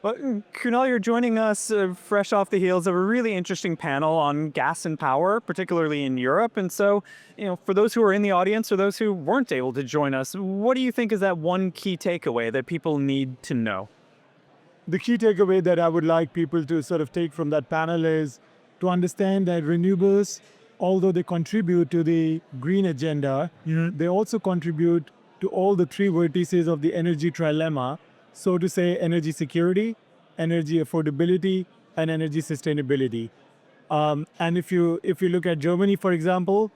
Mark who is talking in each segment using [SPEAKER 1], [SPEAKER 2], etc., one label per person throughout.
[SPEAKER 1] Well, Kunal, you're joining us fresh off the heels of a really interesting panel on gas and power, particularly in Europe. And so, for those who are in the audience or those who weren't able to join us, what do you think is that one key takeaway that people need to know?
[SPEAKER 2] The key takeaway that I would like people to sort of take from that panel is to understand that renewables, although they contribute to the green agenda, they also contribute to all the three vertices of the energy trilemma. So to say, energy security, energy affordability, and energy sustainability. And if you look at Germany, for example,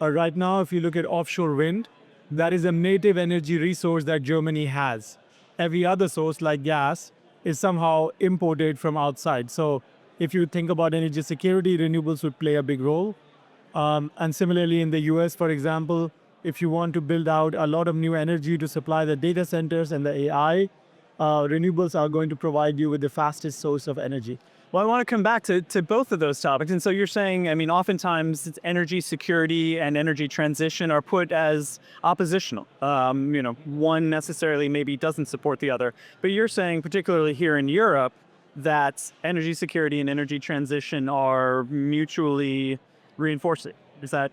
[SPEAKER 2] right now, if you look at offshore wind, that is a native energy resource that Germany has. Every other source, like gas, is somehow imported from outside. So if you think about energy security, renewables would play a big role. And similarly, in the US, for example, if you want to build out a lot of new energy to supply the data centers and the AI, renewables are going to provide you with the fastest source of energy.
[SPEAKER 1] Well, I want to come back to both of those topics. And so you're saying, oftentimes it's energy security and energy transition are put as oppositional. One necessarily maybe doesn't support the other. But you're saying, particularly here in Europe, that energy security and energy transition are mutually reinforcing. Is that?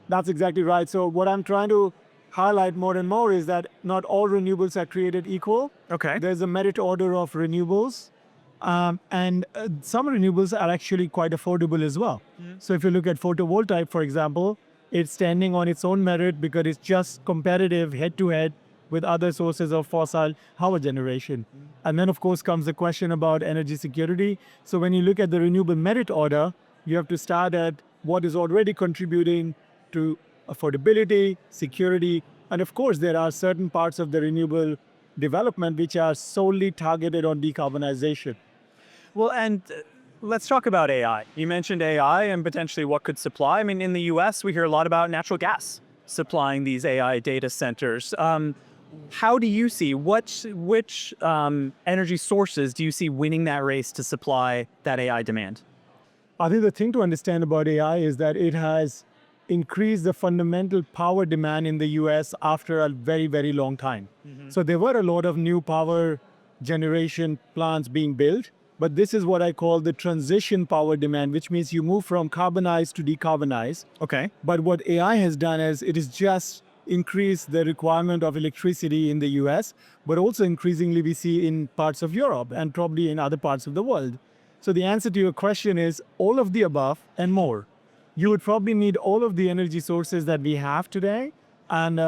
[SPEAKER 2] That's exactly right. So what I'm trying to highlight more and more is that not all renewables are created equal.
[SPEAKER 1] Okay.
[SPEAKER 2] There's a merit order of renewables. And some renewables are actually quite affordable as well. So if you look at photovoltaic, for example, it's standing on its own merit because it's just competitive head to head with other sources of fossil power generation. And then, of course, comes the question about energy security. So when you look at the renewable merit order, you have to start at what is already contributing to affordability, security, and of course, there are certain parts of the renewable development which are solely targeted on decarbonization.
[SPEAKER 1] Well, and let's talk about AI. You mentioned AI and potentially what could supply. In the US, we hear a lot about natural gas supplying these AI data centers. How do you see which energy sources do you see winning that race to supply that AI demand?
[SPEAKER 2] I think the thing to understand about AI is that it has increased the fundamental power demand in the US after a very, very long time. So there were a lot of new power generation plants being built, but this is what I call the transition power demand, which means you move from carbonized to decarbonized.
[SPEAKER 1] Okay.
[SPEAKER 2] But what AI has done is it has just increased the requirement of electricity in the US, but also increasingly we see in parts of Europe and probably in other parts of the world. So the answer to your question is all of the above and more. You would probably need all of the energy sources that we have today, and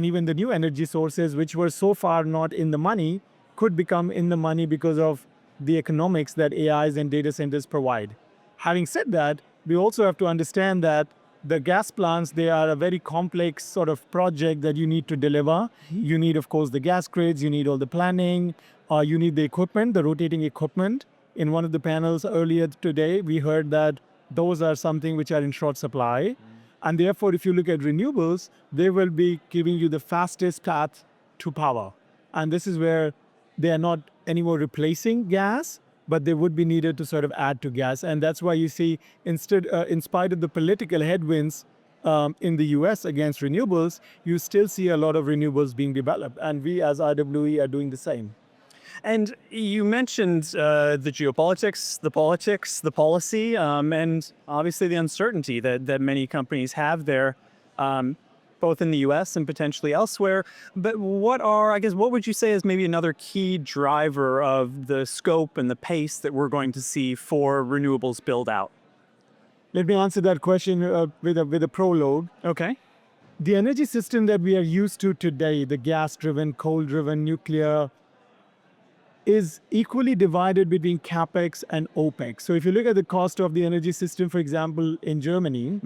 [SPEAKER 2] even the new energy sources, which were so far not in the money, could become in the money because of the economics that AIs and data centers provide. Having said that, we also have to understand that the gas plants, they are a very complex sort of project that you need to deliver. You need, of course, the gas grids, you need all the planning, you need the equipment, the rotating equipment. In one of the panels earlier today, we heard that those are something which are in short supply. And therefore, if you look at renewables, they will be giving you the fastest path to power. And this is where they are not anymore replacing gas, but they would be needed to sort of add to gas. And that's why you see, in spite of the political headwinds in the US against renewables, you still see a lot of renewables being developed. And we as RWE are doing the same.
[SPEAKER 1] And you mentioned the geopolitics, the politics, the policy, and obviously the uncertainty that many companies have there, both in the US and potentially elsewhere. But what would you say is maybe another key driver of the scope and the pace that we're going to see for renewables build out?
[SPEAKER 2] Let me answer that question with a prologue.
[SPEAKER 1] Okay.
[SPEAKER 2] The energy system that we are used to today, the gas-driven, coal-driven, nuclear, is equally divided between CapEx and OpEx. So if you look at the cost of the energy system, for example, in Germany,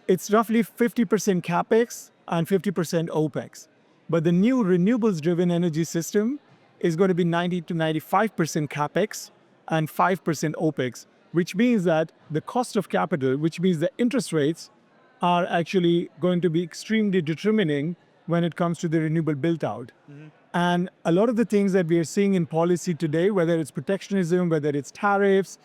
[SPEAKER 2] it's roughly 50% CapEx and 50% OpEx. But the new renewables-driven energy system is going to be 90 to 95% CapEx and 5% OpEx, which means that the cost of capital, which means the interest rates, are actually going to be extremely determining when it comes to the renewable build-out. And a lot of the things that we are seeing in policy today, whether it's protectionism, whether it's tariffs,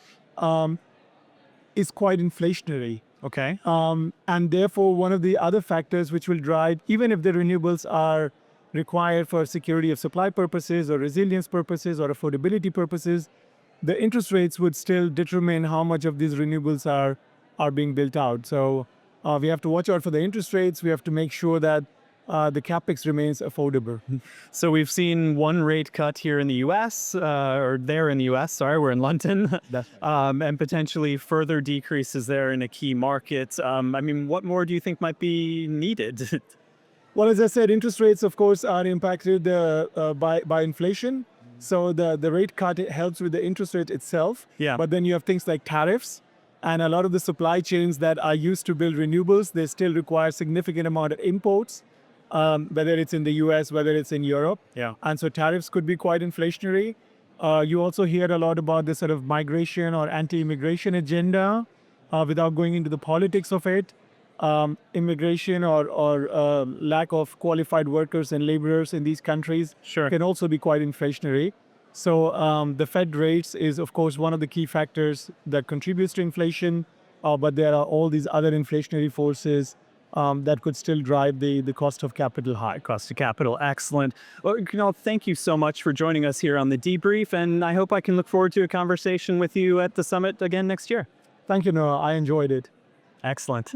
[SPEAKER 2] is quite inflationary.
[SPEAKER 1] Okay.
[SPEAKER 2] And therefore, one of the other factors which will drive, even if the renewables are required for security of supply purposes or resilience purposes or affordability purposes, the interest rates would still determine how much of these renewables are being built out. So we have to watch out for the interest rates. We have to make sure that the capex remains affordable.
[SPEAKER 1] So we've seen one rate cut here in the U.S. Or there in the U.S. Sorry, we're in London, and potentially further decreases there in a key market. I mean, what more do you think might be needed?
[SPEAKER 2] Well, as I said, interest rates, of course, are impacted by inflation. So the rate cut, it helps with the interest rate itself.
[SPEAKER 1] Yeah.
[SPEAKER 2] But then you have things like tariffs, and a lot of the supply chains that are used to build renewables, they still require significant amount of imports, whether it's in the US, whether it's in Europe.
[SPEAKER 1] Yeah.
[SPEAKER 2] And so tariffs could be quite inflationary. You also hear a lot about this sort of migration or anti-immigration agenda without going into the politics of it. Immigration or lack of qualified workers and laborers in these countries
[SPEAKER 1] Sure.
[SPEAKER 2] can also be quite inflationary. So the Fed rates is, of course, one of the key factors that contributes to inflation, but there are all these other inflationary forces that could still drive the cost of capital high.
[SPEAKER 1] Cost of capital, excellent. Well, Kunal, thank you so much for joining us here on the Debrief, and I hope I can look forward to a conversation with you at the summit again next year.
[SPEAKER 2] Thank you, Noah. I enjoyed it.
[SPEAKER 1] Excellent.